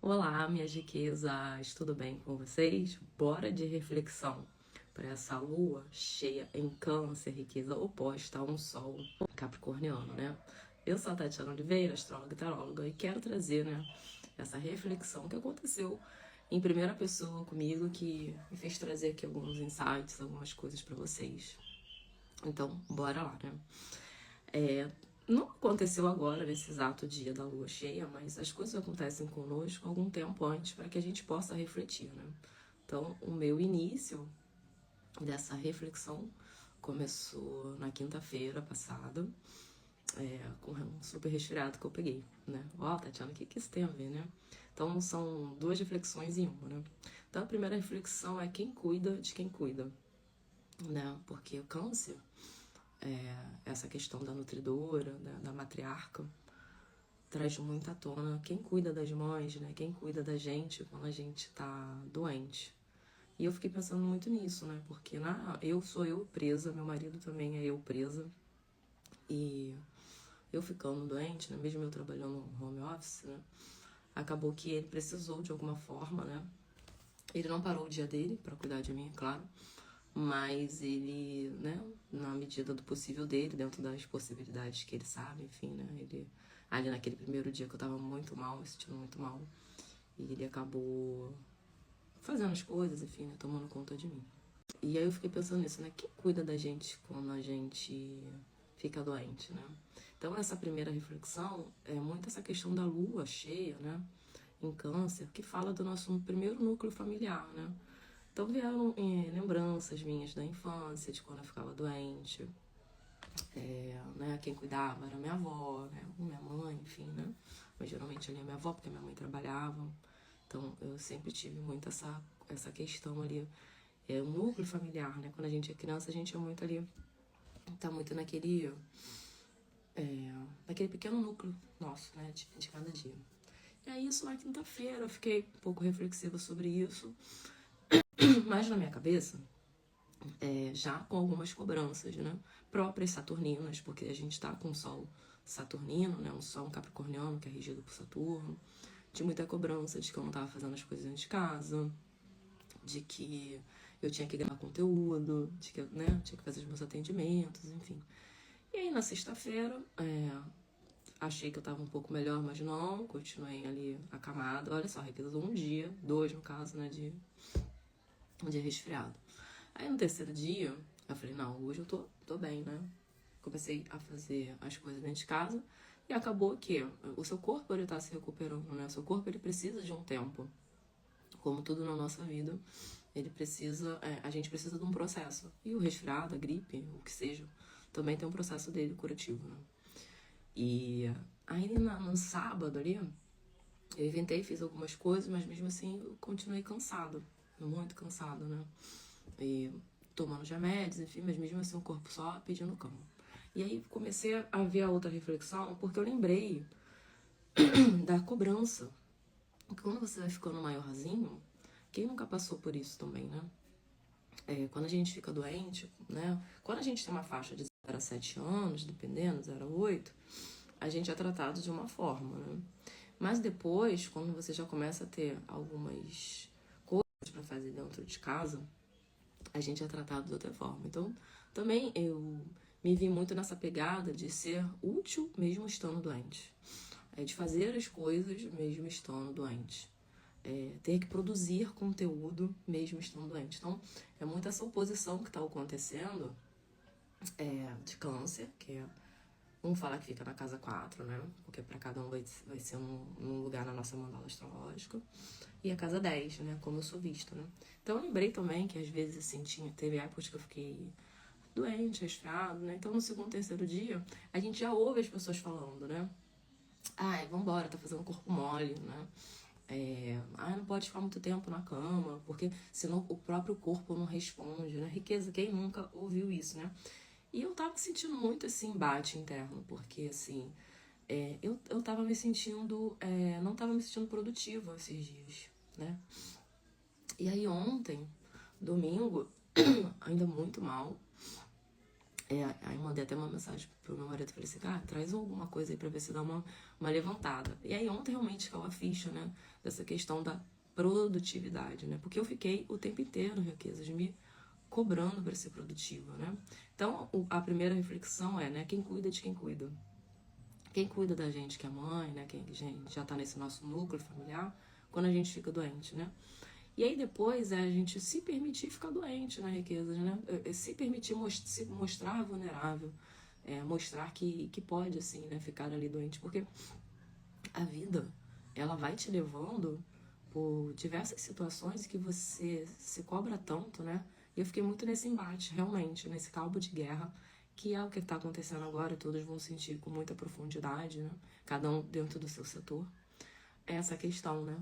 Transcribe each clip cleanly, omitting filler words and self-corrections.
Olá, minhas riquezas, tudo bem com vocês? Bora de reflexão para essa lua cheia em Câncer, riqueza oposta a um sol capricorniano, né? Eu sou a Tatiana Oliveira, astróloga e taróloga, e quero trazer, né, essa reflexão que aconteceu em primeira pessoa comigo, que me fez trazer aqui alguns insights, algumas coisas para vocês. Então, bora lá, né? Não aconteceu agora, nesse exato dia da lua cheia, mas as coisas acontecem conosco algum tempo antes para que a gente possa refletir, né? Então, o meu início dessa reflexão começou na quinta-feira passada, com um super resfriado que eu peguei, né? Ó, Tatiana, o que isso tem a ver, né? Então, são duas reflexões em uma, né? Então, a primeira reflexão é quem cuida de quem cuida, né? Porque o câncer, essa questão da nutridora, da matriarca, traz muito à tona quem cuida das mães, né? Quem cuida da gente quando a gente tá doente. E eu fiquei pensando muito nisso, né? Porque eu sou eu presa, meu marido também é eu presa. E eu ficando doente, né? Mesmo eu trabalhando no home office, né? Acabou que ele precisou de alguma forma, né? Ele não parou o dia dele pra cuidar de mim, é claro. Mas ele, né, na medida do possível dele, dentro das possibilidades que ele sabe, enfim, né? Ele, ali naquele primeiro dia que eu tava muito mal, me sentindo muito mal, e ele acabou fazendo as coisas, enfim, né, tomando conta de mim. E aí eu fiquei pensando nisso, né? Quem cuida da gente quando a gente fica doente, né? Então essa primeira reflexão é muito essa questão da lua cheia, né? Em Câncer, que fala do nosso primeiro núcleo familiar, né? Então vieram lembranças minhas da infância, de quando eu ficava doente, né? Quem cuidava era minha avó, né? Ou minha mãe, enfim, né? Mas geralmente ali a minha avó, porque minha mãe trabalhava. Então eu sempre tive muito essa questão ali. É o núcleo familiar, né? Quando a gente é criança, a gente é muito ali, tá muito naquele pequeno núcleo nosso, né? De cada dia. E aí isso na quinta-feira, eu fiquei um pouco reflexiva sobre isso, mas na minha cabeça, já com algumas cobranças, né? Próprias saturninas, porque a gente tá com o sol saturnino, né? Um sol capricorniano que é regido por Saturno, de muita cobrança de que eu não tava fazendo as coisas dentro de casa, de que eu tinha que gravar conteúdo, de que eu, né, tinha que fazer os meus atendimentos, enfim. E aí na sexta-feira, achei que eu tava um pouco melhor, mas não, continuei ali acamada. Olha só, requisou um dia, dois no caso, né, de resfriado. Aí no terceiro dia, eu falei, não, hoje eu tô bem, né? Comecei a fazer as coisas dentro de casa e acabou que o seu corpo, ele tá se recuperando, né? O seu corpo, ele precisa de um tempo. Como tudo na nossa vida, ele precisa, a gente precisa de um processo. E o resfriado, a gripe, o que seja, também tem um processo dele curativo, né? E aí no sábado ali, eu inventei, fiz algumas coisas, mas mesmo assim eu continuei cansado, muito cansado, né? E tomando os remédios, enfim, mas mesmo assim o corpo só pedindo cama. E aí comecei a ver a outra reflexão, porque eu lembrei da cobrança. Porque quando você vai ficando maiorzinho, quem nunca passou por isso também, né? Quando a gente fica doente, né? Quando a gente tem uma faixa de 0 a 7 anos, dependendo, 0 a 8, a gente é tratado de uma forma, né? Mas depois, quando você já começa a ter algumas coisas para fazer dentro de casa, a gente é tratado de outra forma. Então, também eu me vi muito nessa pegada de ser útil mesmo estando doente. De fazer as coisas mesmo estando doente. Ter que produzir conteúdo mesmo estando doente. Então, é muito essa oposição que está acontecendo de câncer, que é um fala que fica na casa 4, né? Porque para cada um vai ser num lugar na nossa mandala astrológica. E a casa 10, né? Como eu sou vista, né? Então eu lembrei também que às vezes assim, teve épocas que eu fiquei doente, resfriado, né? Então no segundo, terceiro dia, a gente já ouve as pessoas falando, né? Ai, vambora, tá fazendo corpo mole, né? Não pode ficar muito tempo na cama, porque senão o próprio corpo não responde, né? Riqueza, quem nunca ouviu isso, né? E eu tava sentindo muito esse embate interno, porque assim, eu tava me sentindo, não tava me sentindo produtiva esses dias, né? E aí ontem, domingo, ainda muito mal, Aí eu mandei até uma mensagem pro meu marido, falei assim, cara, traz alguma coisa aí pra ver se dá uma levantada. E aí ontem realmente caiu a ficha, né, dessa questão da produtividade, né, porque eu fiquei o tempo inteiro, Riquezas, me cobrando para ser produtiva, né. Então, a primeira reflexão é, né, quem cuida de quem cuida. Quem cuida da gente, que é a mãe, né, quem já tá nesse nosso núcleo familiar, quando a gente fica doente, né. E aí depois é a gente se permitir ficar doente, né, Riquezas, né? Se permitir se mostrar vulnerável, mostrar que pode, assim, né, ficar ali doente. Porque a vida, ela vai te levando por diversas situações que você se cobra tanto, né? E eu fiquei muito nesse embate, realmente, nesse cabo de guerra, que é o que está acontecendo agora, e todos vão sentir com muita profundidade, né? Cada um dentro do seu setor. É essa questão, né?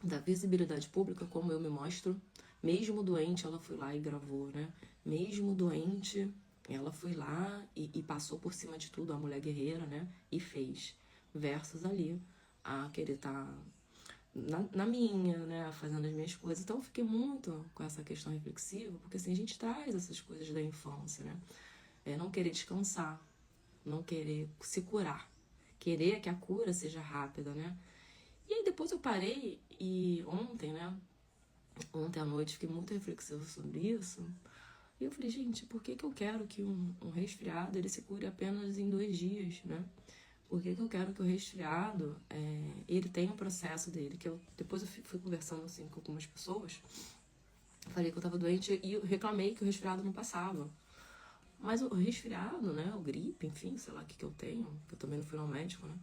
Da visibilidade pública, como eu me mostro. Mesmo doente, ela foi lá e gravou, né? Mesmo doente, ela foi lá e passou por cima de tudo, a mulher guerreira, né? E fez. Versus ali, a querer estar na minha, né? Fazendo as minhas coisas. Então eu fiquei muito com essa questão reflexiva, porque assim, a gente traz essas coisas da infância, né? Não querer descansar, não querer se curar. Querer que a cura seja rápida, né? E aí depois eu parei e ontem, né? Ontem à noite fiquei muito reflexiva sobre isso. E eu falei, gente, por que eu quero que um resfriado ele se cure apenas em 2 dias, né? Por que eu quero que o resfriado ele tenha um processo dele? Que depois eu fui conversando assim com algumas pessoas, falei que eu tava doente e eu reclamei que o resfriado não passava. Mas o resfriado, né? O gripe, enfim, sei lá o que eu tenho, que eu também não fui ao médico, né?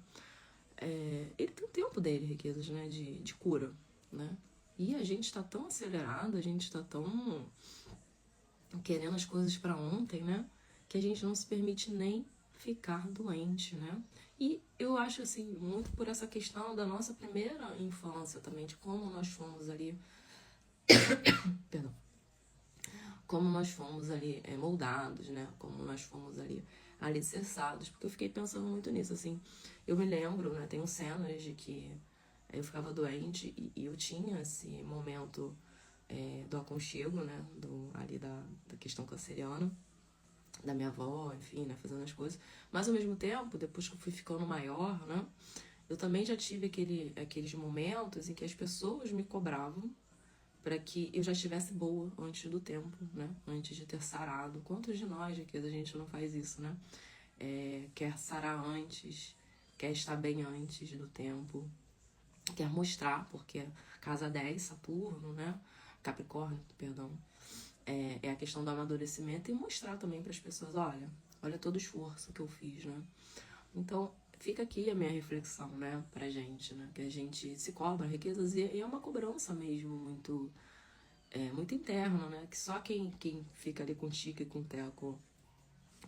Ele tem o tempo dele, Riquezas, né? De cura, né? E a gente tá tão acelerado, a gente tá tão querendo as coisas para ontem, né? Que a gente não se permite nem ficar doente, né? E eu acho, assim, muito por essa questão da nossa primeira infância também, de como nós fomos ali, perdão, como nós fomos ali moldados, né? Como nós fomos ali alicerçados, porque eu fiquei pensando muito nisso, assim. Eu me lembro, né? Tenho cenas de que eu ficava doente e eu tinha esse momento do aconchego, né? Ali da questão canceriana, da minha avó, enfim, né? Fazendo as coisas. Mas ao mesmo tempo, depois que eu fui ficando maior, né? Eu também já tive aqueles momentos em que as pessoas me cobravam para que eu já estivesse boa antes do tempo, né? Antes de ter sarado. Quantos de nós aqui a gente não faz isso, né? Quer sarar antes, quer estar bem antes do tempo, quer mostrar, porque casa 10, Saturno, né? Capricórnio, perdão, é a questão do amadurecimento e mostrar também para as pessoas, olha todo o esforço que eu fiz, né? Então, fica aqui a minha reflexão, né, pra gente, né? Que a gente se cobra riquezas e é uma cobrança mesmo muito interna, né? Que só quem fica ali com tica e com teco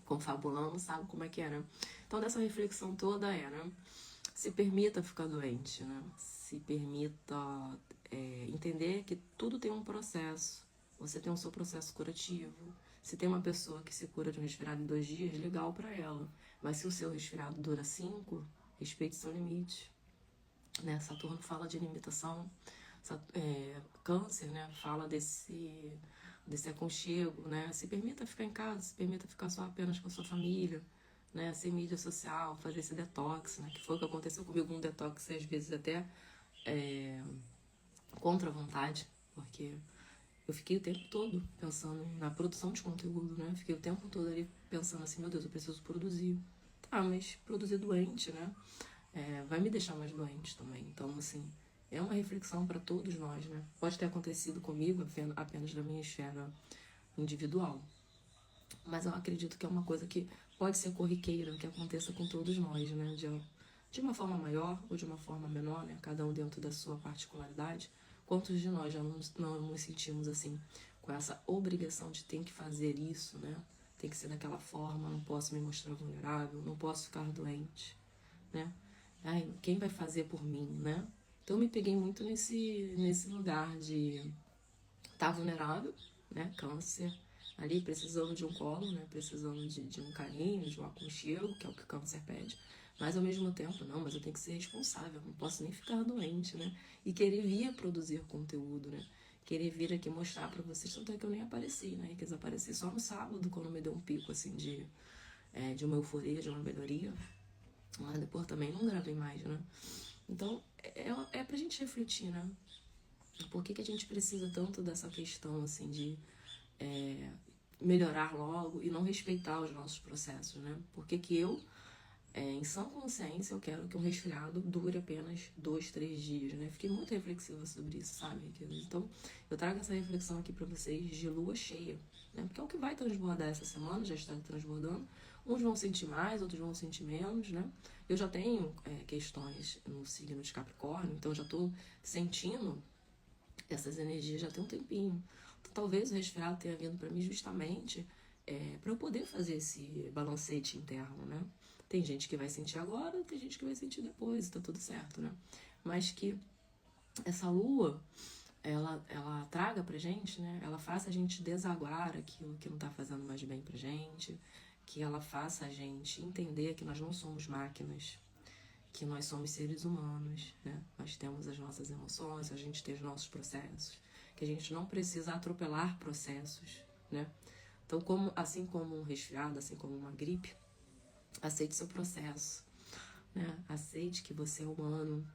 confabulando sabe como é que é, né? Então, dessa reflexão toda né? Se permita ficar doente, né? Se permita entender que tudo tem um processo. Você tem o seu processo curativo. Se tem uma pessoa que se cura de um resfriado em 2 dias, legal pra ela. Mas se o seu resfriado dura 5, respeite seu limite. Né? Saturno fala de limitação. Câncer, né? Fala desse aconchego, né? Se permita ficar em casa, se permita ficar só apenas com a sua família, né? Sem mídia social, fazer esse detox, né? Que foi o que aconteceu comigo, um detox às vezes até contra a vontade, porque eu fiquei o tempo todo pensando na produção de conteúdo, né? Fiquei o tempo todo ali pensando assim, meu Deus, eu preciso produzir. Tá, mas produzir doente, né? Vai me deixar mais doente também. Então, assim, é uma reflexão para todos nós, né? Pode ter acontecido comigo apenas na minha esfera individual. Mas eu acredito que é uma coisa que pode ser corriqueira, que aconteça com todos nós, né? De uma forma maior ou de uma forma menor, né? Cada um dentro da sua particularidade. Quantos de nós já não nos sentimos assim, com essa obrigação de ter que fazer isso, né? Tem que ser daquela forma, não posso me mostrar vulnerável, não posso ficar doente, né? Ai, quem vai fazer por mim, né? Então eu me peguei muito nesse lugar de estar vulnerável, né? Câncer, ali precisando de um colo, né? Precisando de um carinho, de um aconchego, que é o que o câncer pede. Mas ao mesmo tempo, não, mas eu tenho que ser responsável, não posso nem ficar doente, né? E querer vir a produzir conteúdo, né? querer vir aqui mostrar pra vocês, tanto é que eu nem apareci, né? Eu quis aparecer só no sábado, quando me deu um pico, assim, de uma euforia, de uma melhoria. Mas depois também não gravei mais, né? Então, é pra gente refletir, né? Por que a gente precisa tanto dessa questão, assim, de melhorar logo e não respeitar os nossos processos, né? Por que eu, em sã consciência, eu quero que um resfriado dure apenas 2, 3 dias, né? Fiquei muito reflexiva sobre isso, sabe? Então, eu trago essa reflexão aqui pra vocês de lua cheia, né? Porque é o que vai transbordar essa semana, já está transbordando. Uns vão sentir mais, outros vão sentir menos, né? Eu já tenho questões no signo de Capricórnio, então já tô sentindo essas energias já tem um tempinho. Então, talvez o resfriado tenha vindo para mim justamente para eu poder fazer esse balancete interno, né? Tem gente que vai sentir agora, tem gente que vai sentir depois, tá tudo certo, né? Mas que essa lua, ela traga pra gente, né? Ela faça a gente desaguar aquilo que não tá fazendo mais bem pra gente, que ela faça a gente entender que nós não somos máquinas, que nós somos seres humanos, né? Nós temos as nossas emoções, a gente tem os nossos processos, que a gente não precisa atropelar processos, né? Então, assim como um resfriado, assim como uma gripe, aceite seu processo, né? Aceite que você é humano,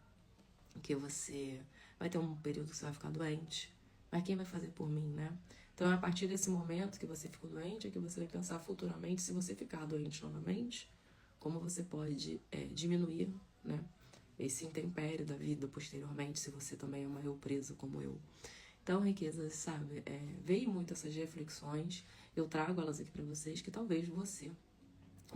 que você vai ter um período que você vai ficar doente, mas quem vai fazer por mim, né? Então, é a partir desse momento que você ficou doente, é que você vai pensar futuramente, se você ficar doente novamente, como você pode diminuir, né, esse intempério da vida posteriormente, se você também é uma eu presa como eu. Então, riquezas, sabe, veio muito essas reflexões, eu trago elas aqui para vocês, que talvez você,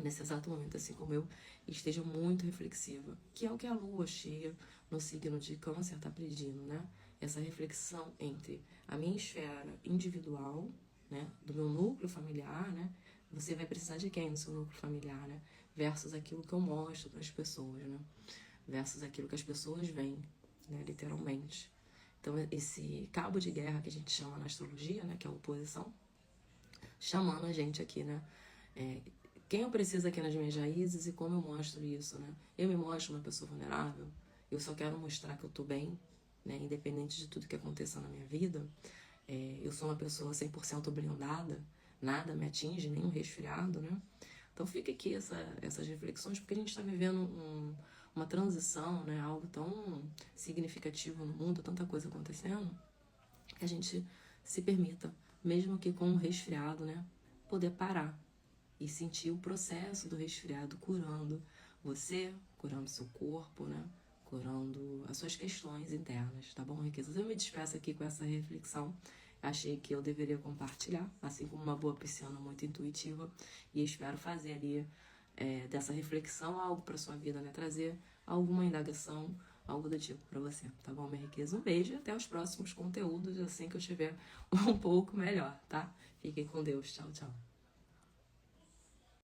nesse exato momento, assim como eu, esteja muito reflexiva, que é o que a lua cheia no signo de Câncer está pedindo, né? Essa reflexão entre a minha esfera individual, né, do meu núcleo familiar, né? Você vai precisar de quem no seu núcleo familiar, né? Versus aquilo que eu mostro para as pessoas, né? Versus aquilo que as pessoas veem, né? Literalmente. Então, esse cabo de guerra que a gente chama na astrologia, né? Que é a oposição, chamando a gente aqui, né? Quem eu preciso aqui nas minhas raízes e como eu mostro isso, né? Eu me mostro uma pessoa vulnerável, eu só quero mostrar que eu tô bem, né? Independente de tudo que aconteça na minha vida. Eu sou uma pessoa 100% blindada, nada me atinge, nem um resfriado, né? Então fica aqui essas reflexões, porque a gente está vivendo uma transição, né? Algo tão significativo no mundo, tanta coisa acontecendo, que a gente se permita, mesmo que com um resfriado, né? Poder parar e sentir o processo do resfriado curando você, curando seu corpo, né? Curando as suas questões internas, tá bom, riquezas? Eu me despeço aqui com essa reflexão. Achei que eu deveria compartilhar, assim como uma boa pisciana muito intuitiva, e espero fazer ali dessa reflexão algo para sua vida, né? Trazer alguma indagação, algo do tipo para você, tá bom, minha riqueza? Um beijo e até os próximos conteúdos, assim que eu estiver um pouco melhor, tá? Fiquem com Deus. Tchau, tchau.